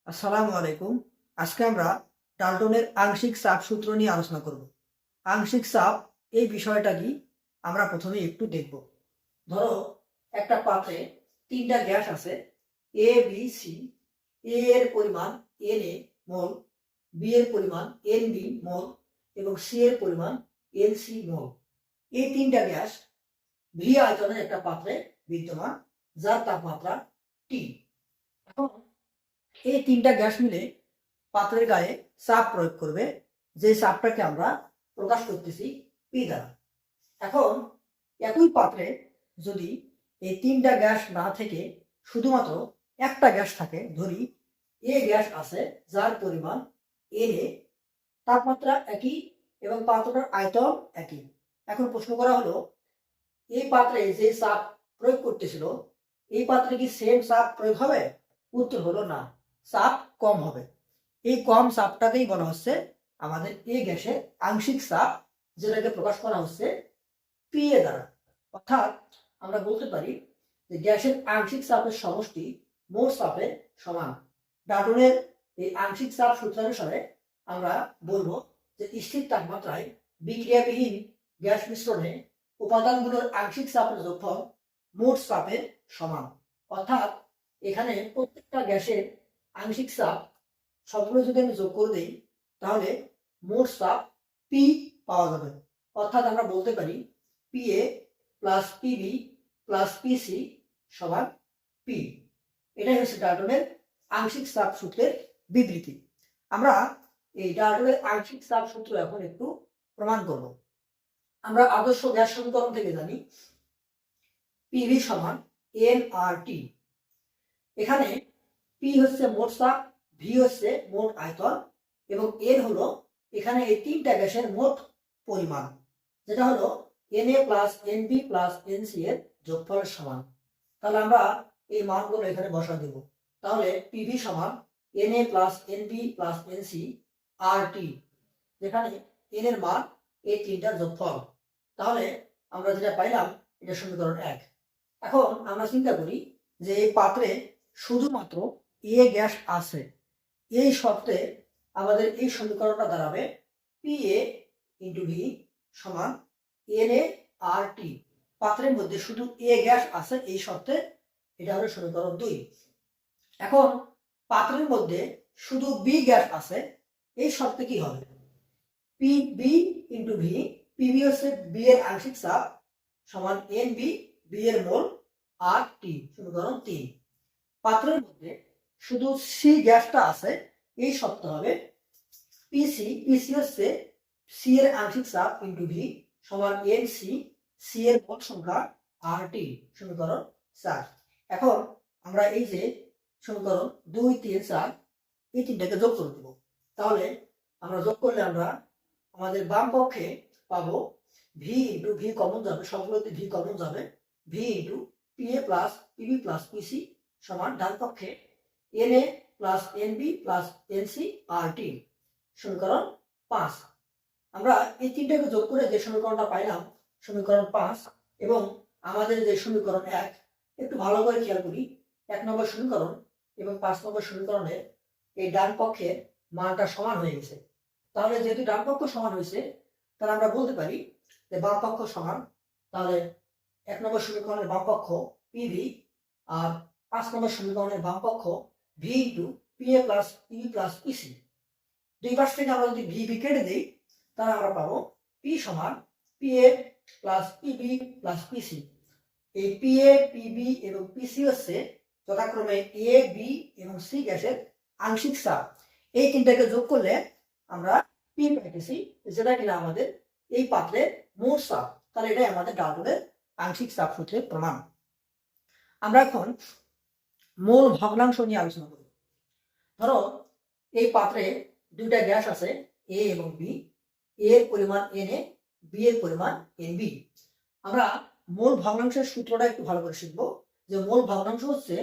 আসসালামু আলাইকুম। আজকে আমরা ডাল্টনের আংশিক চাপ সূত্র নিয়ে আলোচনা করব। আংশিক চাপ এই বিষয়টা কি আমরা প্রথমে একটু দেখব। ধরো একটা পাত্রে তিনটা গ্যাস আছে, এ বি সি। এ এর পরিমাণ এন এ মোল, বি এর পরিমাণ এন বি মোল এবং সি এর পরিমাণ এন সি মোল। এই তিনটা গ্যাস ভি আয়তনের একটা পাত্রে বিদ্যমান, যার তাপমাত্রা টি। এখন এই তিনটা গ্যাস মিলে পাত্রের গায়ে চাপ প্রয়োগ করবে, যে চাপটাকে আমরা প্রকাশ করতেছি পি দ্বারা। এখন একই পাত্রে যদি এই তিনটা গ্যাস না থেকে শুধুমাত্র একটা গ্যাস থাকে, ধরি এ গ্যাস আছে যার পরিমাণ এন এ, তাপমাত্রা একই এবং পাত্রটার আয়তন একই। এখন প্রশ্ন করা হলো, এই পাত্রে যে চাপ প্রয়োগ করতেছিল এই পাত্রে কি সেম চাপ প্রয়োগ হবে? উত্তর হলো না, চাপ কম হবে। এই কম চাপটাকেই বলা হচ্ছে আমাদের এই গ্যাসের আংশিক চাপ, যেটাকে প্রকাশ করা হচ্ছে পি এ দ্বারা। অর্থাৎ আমরা বলতে পারি যে গ্যাসের আংশিক চাপের সমষ্টি মোট চাপের সমান। ডাল্টনের এই আংশিক চাপ সূত্রানুসারে আমরা বলবো যে স্থির তাপমাত্রায় বিক্রিয়াবিহীন গ্যাস মিশ্রণে উপাদানগুলোর আংশিক চাপের যোগফল মোট চাপের সমান। অর্থাৎ এখানে প্রত্যেকটা গ্যাসের আংশিক চাপ সবগুলো যদি আমি যোগ করে দিই তাহলে মোট চাপ পি পাওয়া যাবে। অর্থাৎ আমরা বলতে পারি P A plus PB plus PC সমান পি। এটাই হচ্ছে ডাল্টনের আংশিক চাপ সূত্রের বিবৃতি। আমরা এই ডাল্টনের আংশিক চাপ সূত্র এখন একটু প্রমাণ করব। আমরা আদর্শ গ্যাস সমীকরণ থেকে জানি পিভি সমান এন আর টি। এখানে পি হচ্ছে মোট চাপ, ভি হচ্ছে মোট আয়তন এবং এন হলো এখানে এই তিনটা গ্যাসের মোট পরিমাণ, যেটা হলো N A plus N B plus N C এর যোগফলের সমান। তাহলে আমরা এই মানগুলো এখানে বসা দেব। তাহলে পিভি সমান N A plus N B plus N C R T, যেখানে এন এর মান এই তিনটার যোগফল। তাহলে আমরা যেটা পাইলাম এটা সমীকরণ 1। এখন আমরা চিন্তা করি যে এই পাত্রে শুধুমাত্র এ গ্যাস আছে, এই শর্তে আমাদের এই সমীকরণটা দাঁড়াবে পি এ ইন্টু ভি সমান এন এ আর টি। পাত্রের মধ্যে শুধু এ গ্যাস আছে এই শর্তে, এটা হলো সমীকরণ 2। এখন পাত্রের মধ্যে শুধু বি গ্যাস আছে, এই শর্তে কি হবে? P B into V, PB হচ্ছে বি এর আংশিক চাপ সমান এন বি, বি এর মোল আর টি, সমীকরণ 3। পাত্রের মধ্যে শুধু সি গ্যাসটা আছে, এই শর্ত হবে পিসি, পিসি হচ্ছে সি এর আংশিক চাপ ইন্টু ভি সমান এন সি, সি এর মোল সংখ্যা আর টি, সমীকরণ 4। এখন আমরা এই যে সমীকরণ 2, 3, 4 এই তিনটাকে যোগ করে দেব। তাহলে আমরা যোগ করলে আমরা আমাদের বাম পক্ষে পাবো ভি ইন্টু ভি কমন যাবে, সবগুলোতে ভি কমন যাবে, V into P A plus PB plus PC সমান ডান পক্ষে N A plus N B plus N C R T, সমীকরণ 5। আমরা এই তিনটাকে যোগ করে যে সমীকরণটা পাইলাম সমীকরণ 5 এবং আমাদের যে সমীকরণ 1, একটু ভালো করে খেয়াল করি 1 নম্বর সমীকরণ এবং 5 নম্বর সমীকরণের এই ডান পক্ষের মানটা সমান হয়ে গেছে। তাহলে যেহেতু ডান পক্ষ সমান হয়েছে তাহলে আমরা বলতে পারি যে বাম পক্ষ সমান। তাহলে 1 নম্বর সমীকরণের বাম পক্ষ পিভি আর 5 নম্বর সমীকরণের বাম পক্ষ V into P A plus PB plus PC. দুই পাশ থেকে আমরা যদি ভি কেটে দিই তাহলে আমরা পাবো পি সমান P A plus PB plus PC. এই পি এ, পিবি এবং পিসি হচ্ছে যথাক্রমে এ, বি এবং সি গ্যাসের আংশিক চাপ। এই তিনটাকে যোগ করলে আমরা পি পাইতেছি, যেটা কিনা আমাদের এই পাত্রের মোট চাপ। তাহলে এটাই আমাদের ডাল্টনের আংশিক চাপ সূত্রের প্রমাণ। আমরা এখন মোল ভগ্নাংশ নিয়ে আলোচনা করব। ধরো এই পাত্রে দুইটা গ্যাস আছে এ এবং বি, এ এর পরিমাণ এন এ, বি এর পরিমাণ এন বি। আমরা মোল ভগ্নাংশের সূত্রটা একটু ভালো করে শিখবো, যে মোল ভগ্নাংশ হচ্ছে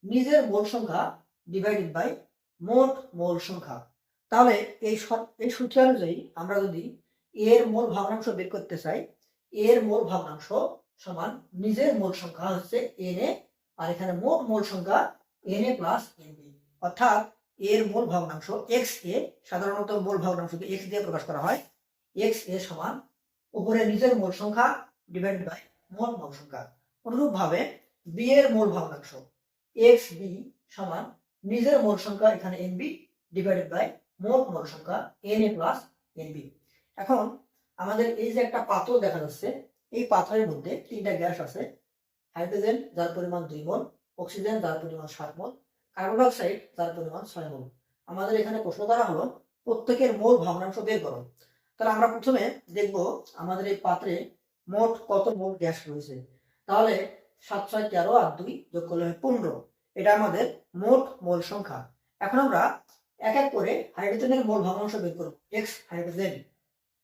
নিজের মোল সংখ্যা ডিভাইডেড বাই মোট মোল সংখ্যা। তাহলে এই সূত্র অনুযায়ী আমরা যদি এর মোল ভগ্নাংশ বের করতে চাই, এর মোল ভগ্নাংশ সমান নিজের মোল সংখ্যা হচ্ছে এন এ আর এখানে মোট মোল সংখ্যা N A plus N B. অর্থাৎ এর মোল ভগ্নাংশ এক্স এ, সাধারণত মোল ভগ্নাংশকে এক্স দিয়ে প্রকাশ করা হয়, এক্স এ সমান উপরে নিজের মোল সংখ্যা ডিভাইডেড বাই মোল মোল সংখ্যা। অনুরূপ ভাবে বি এর মোল ভগ্নাংশ এক্স বি সমান নিজের মোল সংখ্যা এখানে N B divided by mole mole সংখ্যা N A plus N B. এখন আমাদের এই যে একটা পাত্র দেখা যাচ্ছে, এই পাত্রের মধ্যে তিনটা গ্যাস আছে, হাইড্রোজেন যার পরিমাণ 2 মোল, অক্সিজেন যার পরিমাণ 7 মোল, কার্বন ডাই অক্সাইড যার পরিমাণ 6 মোল। আমাদের এখানে প্রশ্ন করা হলো প্রত্যেকের মোল ভগ্নাংশ বের করো। তাহলে আমরা প্রথমে দেখব আমাদের এই পাত্রে মোট কত মোল গ্যাস রয়েছে। তাহলে 7 6 13 আর 2 যোগ করলে 15, এটা আমাদের মোট মোল সংখ্যা। এখন আমরা এক এক করে হাইড্রোজেনের মোল ভগ্নাংশ বের করব। এক্স হাইড্রোজেন,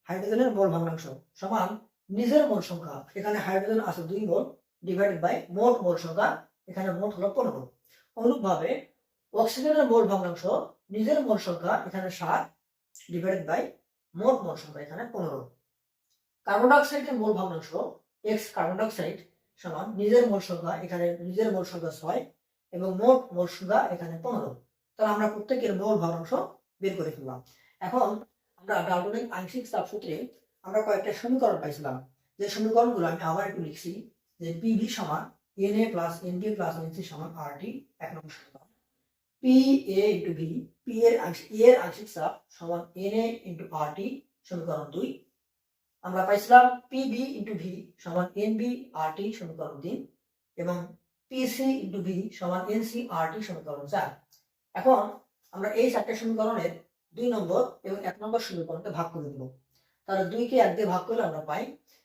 হাইড্রোজেনের মোল ভগ্নাংশ সমান নিজের মোল সংখ্যা, এখানে হাইড্রোজেন আছে 2 মোল ডিভাইডেড বাই মোট মোল সংখ্যা, এখানে মোট হলো 15। অনুরূপভাবে অক্সিজেনের মোল ভগ্নাংশ নিজের মোল সংখ্যা এখানে 7 ডিভাইডেড বাই মোট মোল সংখ্যা এখানে 15। কার্বন ডাই অক্সাইডের মোল ভগ্নাংশ এক্স কার্বন ডাই অক্সাইড সমান নিজের মোল সংখ্যা এখানে নিজের মোল সংখ্যা 6 এবং মোট মোল সংখ্যা এখানে 15। তাহলে আমরা প্রত্যেকের মোল ভগ্নাংশ বের করে ফেললাম। এখন আমরা ডাল্টনের আংশিক চাপ সূত্রে আমরা কয়েকটা সমীকরণ পাইছিলাম, যে সমীকরণগুলো আমি আবার একটু লিখছি, যে পিভি সমান N A plus N D plus N C সমান আর টি, এক নম্বর সমীকরণ। P A into V, P এর আংশিক চাপ সমান এন এ ইন্টু আর টি, সমীকরণ 2। আমরা পাইছিলাম পি বি ইন্টু ভি সমান এন বি আর টি, সমীকরণ 3, এবং পি সি ইন্টু ভি সমান এন সি আর টি, সমীকরণ 4। এখন আমরা এই 4টে সমীকরণের 2 নম্বর এবং 1 নম্বর সমীকরণকে ভাগ করে দেব। তাহলে 2 কে 1 দিয়ে ভাগ করলে আমরা পাই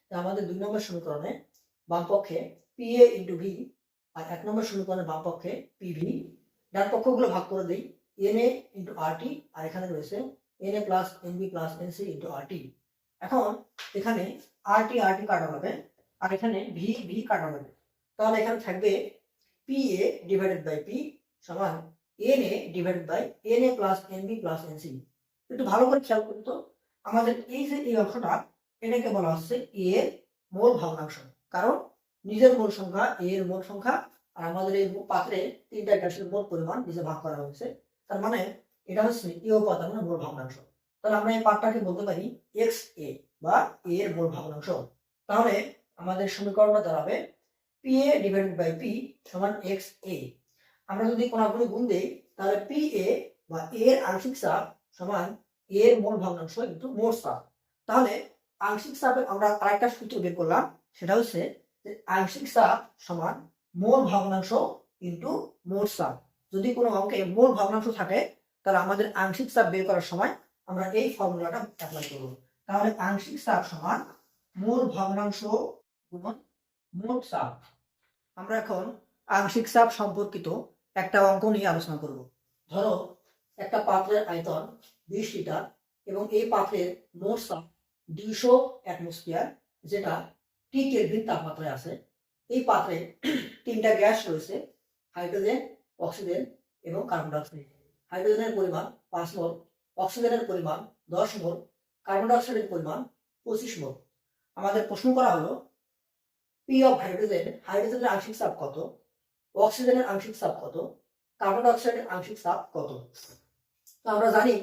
যে আমাদের 2 নম্বর সমীকরণে বাম পক্ষে পি এ ইন্টু ভি আর 1 নম্বর সমীকরণের বাম পক্ষে পি ভি, ডান পক্ষগুলো ভাগ করে দিই এন এ ইন্টু আর টি, আর এখানে রয়েছে N A plus N B plus N C into R T. এখন এখানে আর টি কাটা হবে আর এখানে ভি ভি কাটা হবে। তাহলে এখানে থাকবে P A divided by P সমান N A divided by N A plus N B plus N C. একটু ভালো করে খেয়াল করুন তো, আমাদের এই যে এই অংশটা, এটাকে বলা হচ্ছে এ এর মোল ভগ্নাংশ, কারণ নিজের মোল সংখ্যা এ এর মোল সংখ্যা, আর আমাদের এই পাত্রে তিনটা গ্যাসের মোল পরিমাণ নিচে ভাগ করা হয়েছে, তার মানে এটা হচ্ছে এ উপাদানের মোল ভগ্নাংশ। তাহলে আমরা এই পার্টটাকে বলতে পারি এক্স এ বা এ এর মোল ভগ্নাংশ। তাহলে আমাদের সমীকরণটা দাঁড়াবে P A divided by P সমান এক্স এ। আমরা যদি কোনাগুলি গুণ দেই তাহলে পি এ বা এ এর আংশিক চাপ সমান এ এর মোল ভগ্নাংশ ইনটু মোট চাপ। তাহলে আংশিক চাপে আমরা আরেকটা সূত্র বের করলাম, সেটা হচ্ছে যে আংশিক চাপ সমান মোল ভগ্নাংশ ইনটু মোট চাপ। যদি কোনো অঙ্কে মোল ভগ্নাংশ থাকে তাহলে আমাদের আংশিক চাপ বের করার সময় আমরা এই ফর্মুলাটা অ্যাপ্লাই করব। তাহলে আংশিক চাপ সমান মোল ভগ্নাংশ গুণন মোট চাপ। আমরা এখন আংশিক চাপ সম্পর্কিত একটা অঙ্ক নিয়ে আলোচনা করব। ধরো একটা পাত্রের আয়তন 20 লিটার এবং এই পাত্রের মোট চাপ 200 অ্যাটমসফিয়ার, যেটা টি কেলভিন তাপমাত্রায় আছে। এই পাত্রে তিনটা গ্যাস রয়েছে, হাইড্রোজেন, অক্সিজেন এবং কার্বন ডাই অক্সাইড। হাইড্রোজেনের পরিমাণ 5 মোল, অক্সিজেনের পরিমাণ 10 মোল, কার্বন ডাই অক্সাইডের পরিমাণ 25 মোল। আমাদের প্রশ্ন করা হলো পি অফ হাইড্রোজেন, হাইড্রোজেনের আংশিক চাপ কত, অক্সিজেনের আংশিক চাপ কত, কার্বন ডাই অক্সাইডের আংশিক চাপ কত। তো আমরা জানি,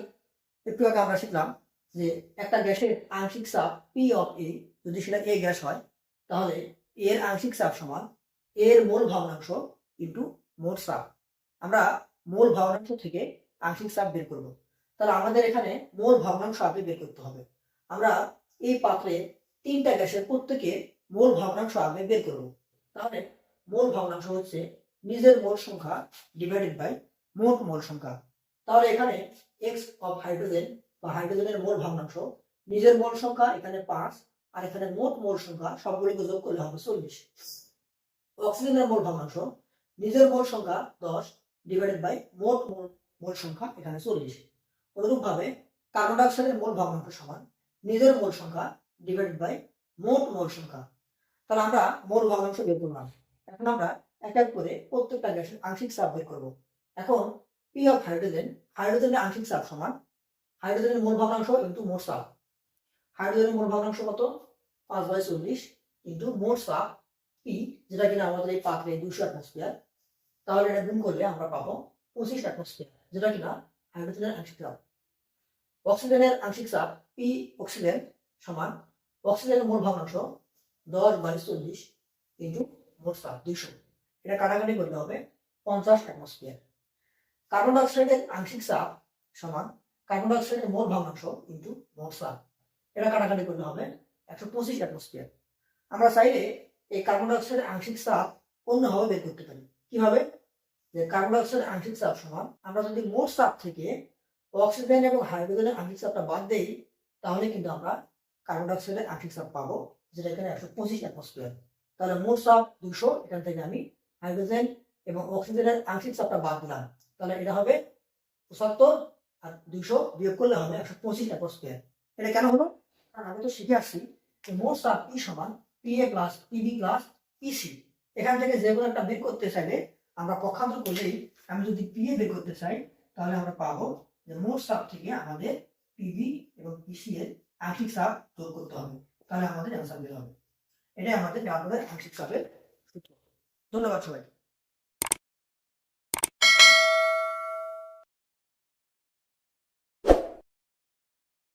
একটু আগে আমরা শিখলাম যে একটা গ্যাসের আংশিক চাপ পি অফ এ, যদি সেটা এ গ্যাস হয় তাহলে এর আংশিক চাপ সমান এর মোল ভগ্নাংশ ইন্টু মোট চাপ। আমরা মোল ভগ্নাংশ থেকে আংশিক চাপ বের করব। তাহলে আমাদের এখানে মোল ভগ্নাংশ আগে বের করতে হবে। আমরা এই পাত্রে তিনটা গ্যাসের প্রত্যেকে মোল ভগ্নাংশ আগে বের করব। তাহলে মোল ভগ্নাংশ হচ্ছে নিজের মোল সংখ্যা ডিভাইডেড বাই মোট মোল সংখ্যা। তাহলে এখানে এক্স অফ হাইড্রোজেন বা হাইড্রোজেনের মোল ভগ্নাংশ, নিজের মোল সংখ্যা এখানে 5 আর এখানে মোট মোল সংখ্যা সবগুলিকে যোগ করলে হবে 40। অক্সিজেনের মোল ভগ্নাংশ, নিজের মোল সংখ্যা 10 ডিভাইডেড বাই মোট মোল সংখ্যা এখানে 40। অনুরূপভাবে কার্বন ডাই অক্সাইডের মোল ভগ্নাংশ সমান নিজের মোল সংখ্যা ডিভাইডেড বাই মোট মোল সংখ্যা। তাহলে আমরা মোল ভগ্নাংশ বের করলাম। এখন আমরা এক এক করে প্রত্যেকটা গ্যাসের আংশিক চাপ বের করব। এখন পি অফ হাইড্রোজেন, হাইড্রোজেনের আংশিক চাপ সমান হাইড্রোজেনের মোল ভগ্নাংশ ইনটু মোট চাপ। হাইড্রোজেনের মোল ভগ্নাংশ কত? 5/40 ইনটু মোট চাপ পি, যেটা কিনা আমাদের এই পাত্রে 200 অ্যাটমসফিয়ার। তাহলে এটা গুণ করলে আমরা পাবো 25 অ্যাটমসফিয়ার, যেটা কিনা হাইড্রোজেনের আংশিক চাপ। অক্সিজেনের আংশিক চাপ পি অক্সিজেন সমান অক্সিজেনের মোল ভগ্নাংশ 10/40 ইন্টু মোট চাপ 200। এটা কাটাকাটি করতে হবে 50 অ্যাটমসফিয়ার। কার্বন ডাইঅক্সাইডের আংশিক চাপ সমান কার্বন ডাইঅক্সাইডের মোল ভগ্নাংশ ইন্টু মোট চাপ। এটা কাটাকাটি করতে হবে 125 অ্যাটমসফিয়ার। আমরা চাইলে এই কার্বন ডাইঅক্সাইডের আংশিক চাপ অন্যভাবে বের করতে পারি। কিভাবে? যে কার্বন ডাইঅক্সাইডের আংশিক চাপ সমান আমরা যদি মোট চাপ থেকে অক্সিজেন এবং হাইড্রোজেনের আংশিক চাপটা বাদ দেই, তাহলে কিন্তু আমরা কার্বন ডাইঅক্সাইডের আংশিক চাপ পাবো, যেটা এখানে 125 অ্যাটমসফিয়ার। তাহলে মোট চাপ 200, এখান থেকে আমি হাইড্রোজেন এবং অক্সিজেনের আংশিক চাপটা বাদ দিলাম, তাহলে এটা হবে 75, আর 200 বিয়োগ করলে হবে 125 অ্যাটমসফিয়ার। এটা কেন হলো? কারণ আমি তো শিখে আসছি যে মোট চাপ পি সমান পিএ প্লাস পিবি প্লাস পিসি। এখান থেকে যে কোনো একটা বের করতে চাইলে আমরা পক্ষান্তর করলেই, আমি যদি পিএ বের করতে চাই তাহলে আমরা পাবো যে মোট চাপ থেকে আমাদের পিবি এবং পিসি এর আংশিক চাপ যোগ করতে হবে, তাহলে আমাদের অ্যান্সার বের হবে। এটাই আমাদের ডালটনের আংশিক চাপের সূত্র। ধন্যবাদ সবাইকে।